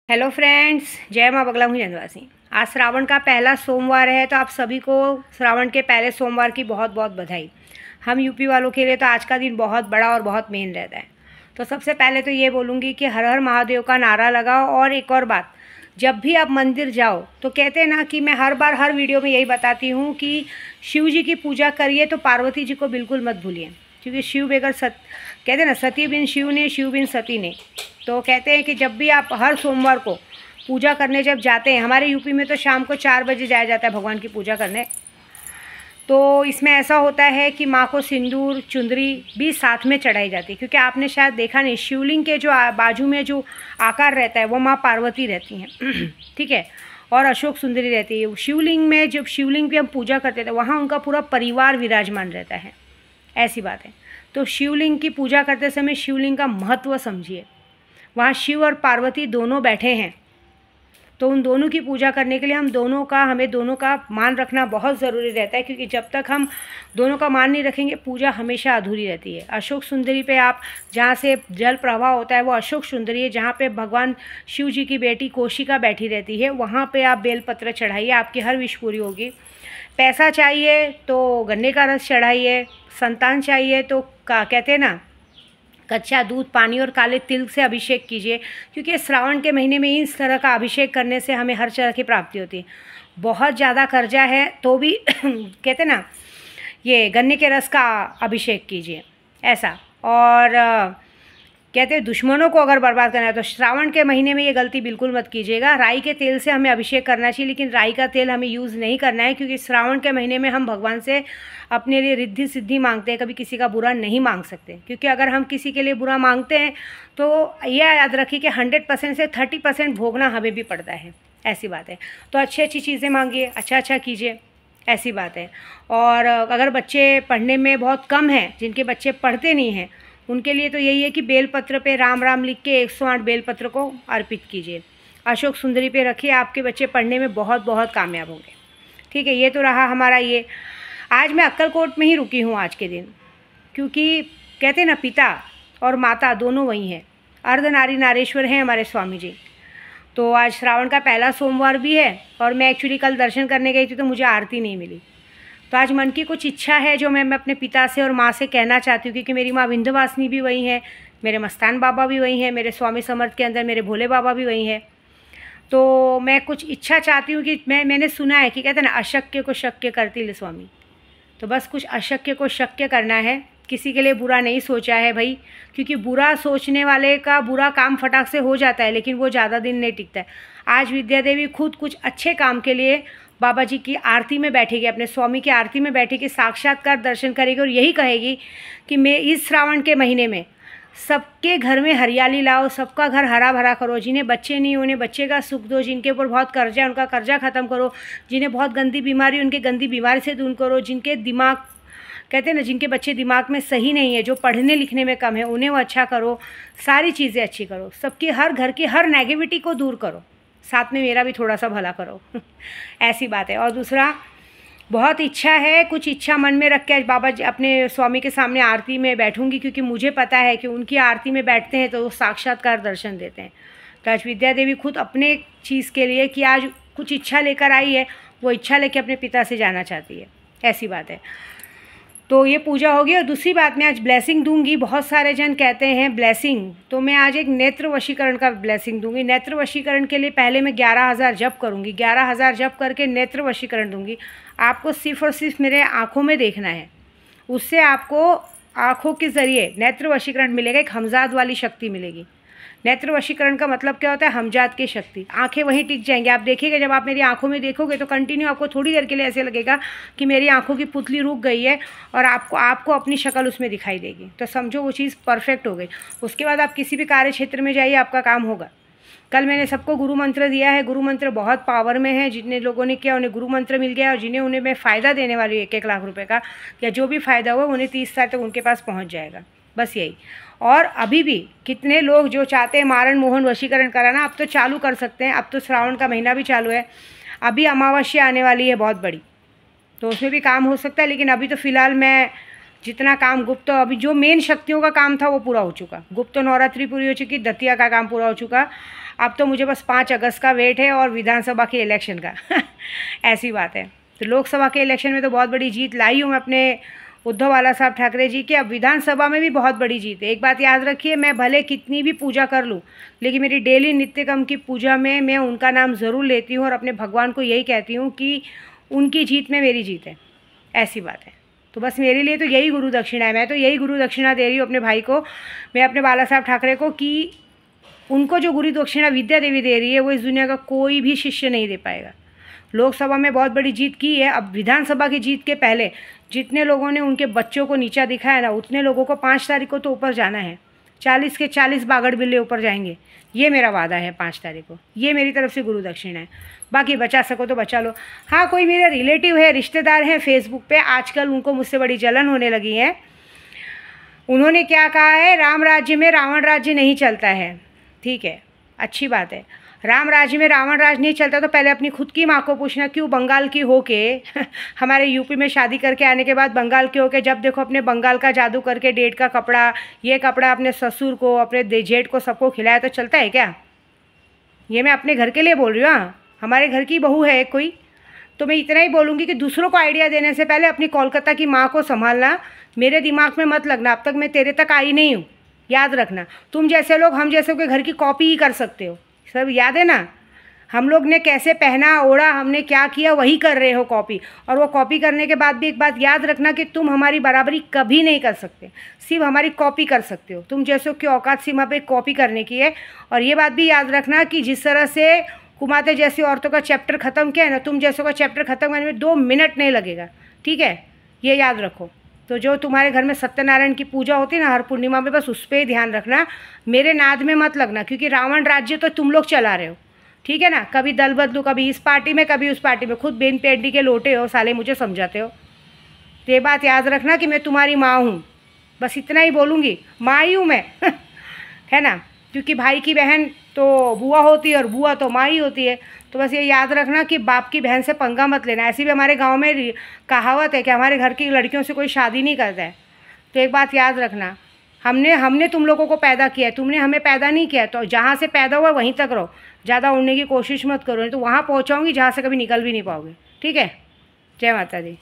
Hello friends, जय माँ बगला हूँ जनवासी। आज श्रावण का पहला सोमवार है, तो आप सभी को श्रावण के पहले सोमवार की बहुत बहुत बधाई। हम यूपी वालों के लिए तो आज का दिन बहुत बड़ा और बहुत मेन रहता है। तो सबसे पहले तो ये बोलूँगी कि हर हर महादेव का नारा लगाओ। और एक और बात, जब भी आप मंदिर जाओ तो कहते हैं ना कि मैं हर बार हर वीडियो में यही बताती हूँ कि शिव जी की पूजा करिए तो पार्वती जी को बिल्कुल मत भूलिए, क्योंकि शिव बगैर कहते हैं ना, सती बिन शिव ने, शिव बिन सती ने। तो कहते हैं कि जब भी आप हर सोमवार को पूजा करने जब जाते हैं, हमारे यूपी में तो शाम को 4 बजे जाया जाता है भगवान की पूजा करने। तो इसमें ऐसा होता है कि माँ को सिंदूर चुंदरी भी साथ में चढ़ाई जाती है, क्योंकि आपने शायद देखा नहीं, शिवलिंग के जो बाजू में जो आकार रहता है वो माँ पार्वती रहती हैं ठीक है, और अशोक सुंदरी रहती है। शिवलिंग में जब शिवलिंग की हम पूजा करते थे, वहाँ उनका पूरा परिवार विराजमान रहता है, ऐसी बात है। तो शिवलिंग की पूजा करते समय शिवलिंग का महत्व समझिए। वहाँ शिव और पार्वती दोनों बैठे हैं, तो उन दोनों की पूजा करने के लिए हमें दोनों का मान रखना बहुत ज़रूरी रहता है, क्योंकि जब तक हम दोनों का मान नहीं रखेंगे पूजा हमेशा अधूरी रहती है। अशोक सुंदरी पे आप जहाँ से जल प्रवाह होता है वो अशोक सुंदरी है, जहाँ पे भगवान शिव जी की बेटी कोशिका बैठी रहती है, वहाँ पे आप बेलपत्र चढ़ाइए, आपकी हर विश पूरी होगी। पैसा चाहिए तो गन्ने का रस चढ़ाइए, संतान चाहिए तो कहते हैं ना, कच्चा दूध, पानी और काले तिल से अभिषेक कीजिए, क्योंकि श्रावण के महीने में इस तरह का अभिषेक करने से हमें हर तरह की प्राप्ति होती है। बहुत ज़्यादा कर्जा है तो भी कहते ना, ये गन्ने के रस का अभिषेक कीजिए, ऐसा। और कहते हैं दुश्मनों को अगर बर्बाद करना है तो श्रावण के महीने में ये गलती बिल्कुल मत कीजिएगा। राई के तेल से हमें अभिषेक करना चाहिए, लेकिन राई का तेल हमें यूज़ नहीं करना है, क्योंकि श्रावण के महीने में हम भगवान से अपने लिए रिद्धि सिद्धि मांगते हैं, कभी किसी का बुरा नहीं मांग सकते। क्योंकि अगर हम किसी के लिए बुरा मांगते हैं तो यह याद रखिए कि 100% से 30% भोगना हमें भी पड़ता है, ऐसी बात है। तो अच्छी अच्छी चीज़ें मांगिए, अच्छा कीजिए, ऐसी बात है। और अगर बच्चे पढ़ने में बहुत कम हैं, जिनके बच्चे पढ़ते नहीं हैं, उनके लिए तो यही है कि बेलपत्र पे राम राम लिख के 108 बेलपत्र को अर्पित कीजिए, अशोक सुंदरी पे रखिए, आपके बच्चे पढ़ने में बहुत बहुत कामयाब होंगे। ठीक है, ये तो रहा हमारा ये। आज मैं अक्कलकोट में ही रुकी हूँ आज के दिन, क्योंकि कहते हैं ना, पिता और माता दोनों वही हैं, अर्धनारी नारेश्वर हैं हमारे स्वामी जी। तो आज श्रावण का पहला सोमवार भी है, और मैं एक्चुअली कल दर्शन करने गई थी तो मुझे आरती नहीं मिली। तो आज मन की कुछ इच्छा है जो मैं अपने पिता से और माँ से कहना चाहती हूँ, क्योंकि मेरी माँ विंध्यवासिनी भी वही है, मेरे मस्तान बाबा भी वही हैं, मेरे स्वामी समर्थ के अंदर मेरे भोले बाबा भी वही हैं। तो मैं कुछ इच्छा चाहती हूँ कि मैंने सुना है कि कहते हैं ना, अशक्य को शक्य करती ले स्वामी। तो बस कुछ अशक्य को शक्य करना है, किसी के लिए बुरा नहीं सोचा है भाई, क्योंकि बुरा सोचने वाले का बुरा काम फटाक से हो जाता है, लेकिन वो ज़्यादा दिन नहीं टिकता है। आज विद्या देवी खुद कुछ अच्छे काम के लिए बाबा जी की आरती में बैठेगी, अपने स्वामी की आरती में बैठेगी, साक्षात्कार दर्शन करेगी और यही कहेगी कि मैं इस श्रावण के महीने में सबके घर में हरियाली लाओ, सबका घर हरा भरा करो, जिन्हें बच्चे नहीं उन्हें बच्चे का सुख दो, जिनके ऊपर बहुत कर्जा है उनका कर्जा ख़त्म करो, जिन्हें बहुत गंदी बीमारी उनके गंदी बीमारी से दूर करो, जिनके दिमाग कहते हैं ना, जिनके बच्चे दिमाग में सही नहीं है, जो पढ़ने लिखने में कम है, उन्हें वो अच्छा करो, सारी चीज़ें अच्छी करो, सबकी हर घर की हर नेगेटिविटी को दूर करो, साथ में मेरा भी थोड़ा सा भला करो ऐसी बात है। और दूसरा, बहुत इच्छा है, कुछ इच्छा मन में रख के आज बाबा जी अपने स्वामी के सामने आरती में बैठूंगी, क्योंकि मुझे पता है कि उनकी आरती में बैठते हैं तो वो साक्षात्कार दर्शन देते हैं। तो आज विद्या देवी खुद अपने चीज़ के लिए कि आज कुछ इच्छा लेकर आई है, वो इच्छा लेके अपने पिता से जाना चाहती है, ऐसी बात है। तो ये पूजा होगी। और दूसरी बात, मैं आज ब्लेसिंग दूंगी। बहुत सारे जन कहते हैं ब्लेसिंग, तो मैं आज एक नेत्र वशीकरण का ब्लेसिंग दूंगी। नेत्र वशीकरण के लिए पहले मैं 11,000 जप करूंगी, 11,000 जप करके नेत्र वशीकरण दूंगी। आपको सिर्फ और सिर्फ मेरे आँखों में देखना है, उससे आपको आँखों के ज़रिए नेत्र वशीकरण मिलेगा, एक हमजाद वाली शक्ति मिलेगी। नेत्र वशीकरण का मतलब क्या होता है? हमजात की शक्ति। आंखें वहीं टिक जाएंगी। आप देखिएगा, जब आप मेरी आंखों में देखोगे तो कंटिन्यू आपको थोड़ी देर के लिए ऐसे लगेगा कि मेरी आंखों की पुतली रुक गई है, और आपको अपनी शक्ल उसमें दिखाई देगी। तो समझो वो चीज़ परफेक्ट हो गई। उसके बाद आप किसी भी कार्य क्षेत्र में जाइए, आपका काम होगा। कल मैंने सबको गुरु मंत्र दिया है। गुरु मंत्र बहुत पावर में है। जितने लोगों ने किया उन्हें गुरु मंत्र मिल गया, और उन्हें मैं फ़ायदा देने वाली 1-1 लाख रुपए का, या जो भी फ़ायदा हुआ उन्हें 30 साल तक उनके पास पहुँच जाएगा। बस यही। और अभी भी कितने लोग जो चाहते हैं मारण मोहन वशीकरण कराना, अब तो चालू कर सकते हैं। अब तो श्रावण का महीना भी चालू है, अभी अमावस्या आने वाली है बहुत बड़ी, तो उसमें भी काम हो सकता है। लेकिन अभी तो फ़िलहाल मैं जितना काम गुप्त, अभी जो मेन शक्तियों का काम था वो पूरा हो चुका। गुप्त नवरात्रि पूरी हो चुकी, दतिया का काम पूरा हो चुका। अब तो मुझे बस 5 अगस्त का वेट है और विधानसभा के इलेक्शन का ऐसी बात है। तो लोकसभा के इलेक्शन में तो बहुत बड़ी जीत लाई हूँ मैं अपने उद्धव बाला साहब ठाकरे जी की। अब विधानसभा में भी बहुत बड़ी जीत है। एक बात याद रखिए, मैं भले कितनी भी पूजा कर लूँ, लेकिन मेरी डेली नित्य कर्म की पूजा में मैं उनका नाम ज़रूर लेती हूँ और अपने भगवान को यही कहती हूँ कि उनकी जीत में मेरी जीत है, ऐसी बात है। तो बस मेरे लिए तो यही गुरु दक्षिणा है। मैं तो यही गुरु दक्षिणा दे रही हूँ अपने भाई को, मैं अपने बाला साहब ठाकरे को, कि उनको जो गुरु दक्षिणा विद्या देवी दे रही है वो इस दुनिया का कोई भी शिष्य नहीं दे पाएगा। लोकसभा में बहुत बड़ी जीत की है। अब विधानसभा की जीत के पहले जितने लोगों ने उनके बच्चों को नीचा दिखाया ना, उतने लोगों को 5 तारीख को तो ऊपर जाना है। 40 के 40 बागड़ बिल्ले ऊपर जाएंगे, ये मेरा वादा है 5 तारीख को। ये मेरी तरफ से गुरु दक्षिणा है। बाकी बचा सको तो बचा लो। हाँ, कोई मेरे रिलेटिव है, रिश्तेदार हैं फेसबुक पे, आजकल उनको मुझसे बड़ी जलन होने लगी है। उन्होंने क्या कहा है, राम राज्य में रावण राज्य नहीं चलता है। ठीक है, अच्छी बात है, राम राज्य में रावण राज नहीं चलता तो पहले अपनी खुद की माँ को पूछना, क्यों बंगाल की होके हमारे यूपी में शादी करके आने के बाद बंगाल के होके जब देखो अपने बंगाल का जादू करके डेट का कपड़ा, ये कपड़ा अपने ससुर को, अपने जेठ को, सबको खिलाया तो चलता है क्या? ये मैं अपने घर के लिए बोल रही हूँ। हाँ, हमारे घर की बहू है कोई, तो मैं इतना ही बोलूँगी कि दूसरों को आइडिया देने से पहले अपनी कोलकाता की माँ को संभालना। मेरे दिमाग में मत लगना, अब तक मैं तेरे तक आई नहीं हूँ, याद रखना। तुम जैसे लोग हम जैसे के घर की कॉपी ही कर सकते हो, सब याद है ना। हम लोग ने कैसे पहना ओढ़ा, हमने क्या किया, वही कर रहे हो कॉपी। और वो कॉपी करने के बाद भी एक बात याद रखना कि तुम हमारी बराबरी कभी नहीं कर सकते, सिर्फ हमारी कॉपी कर सकते हो। तुम जैसे की औकात सीमा पे कॉपी करने की है। और ये बात भी याद रखना कि जिस तरह से कुमाते जैसी औरतों का चैप्टर ख़त्म किया है ना, तुम जैसों का चैप्टर ख़त्म करने में 2 मिनट नहीं लगेगा। ठीक है, ये याद रखो। तो जो तुम्हारे घर में सत्यनारायण की पूजा होती है ना हर पूर्णिमा में, बस उस पर ही ध्यान रखना, मेरे नाद में मत लगना, क्योंकि रावण राज्य तो तुम लोग चला रहे हो। ठीक है ना, कभी दल बदलू, कभी इस पार्टी में कभी उस पार्टी में, खुद बेन पेड्डी के लोटे हो साले, मुझे समझाते हो। तो ये बात याद रखना कि मैं तुम्हारी माँ हूँ, बस इतना ही बोलूँगी, माँ ही हूँ मैं है ना, क्योंकि भाई की बहन तो बुआ होती है और बुआ तो माँ ही होती है। तो बस ये याद रखना कि बाप की बहन से पंगा मत लेना। ऐसी भी हमारे गांव में कहावत है कि हमारे घर की लड़कियों से कोई शादी नहीं करता है। तो एक बात याद रखना, हमने तुम लोगों को पैदा किया है, तुमने हमें पैदा नहीं किया। तो जहाँ से पैदा हुआ वहीं तक रहो, ज़्यादा उड़ने की कोशिश मत करो, नहीं तो वहाँ पहुँचाऊँगी जहाँ से कभी निकल भी नहीं पाओगे। ठीक है, जय माता दी।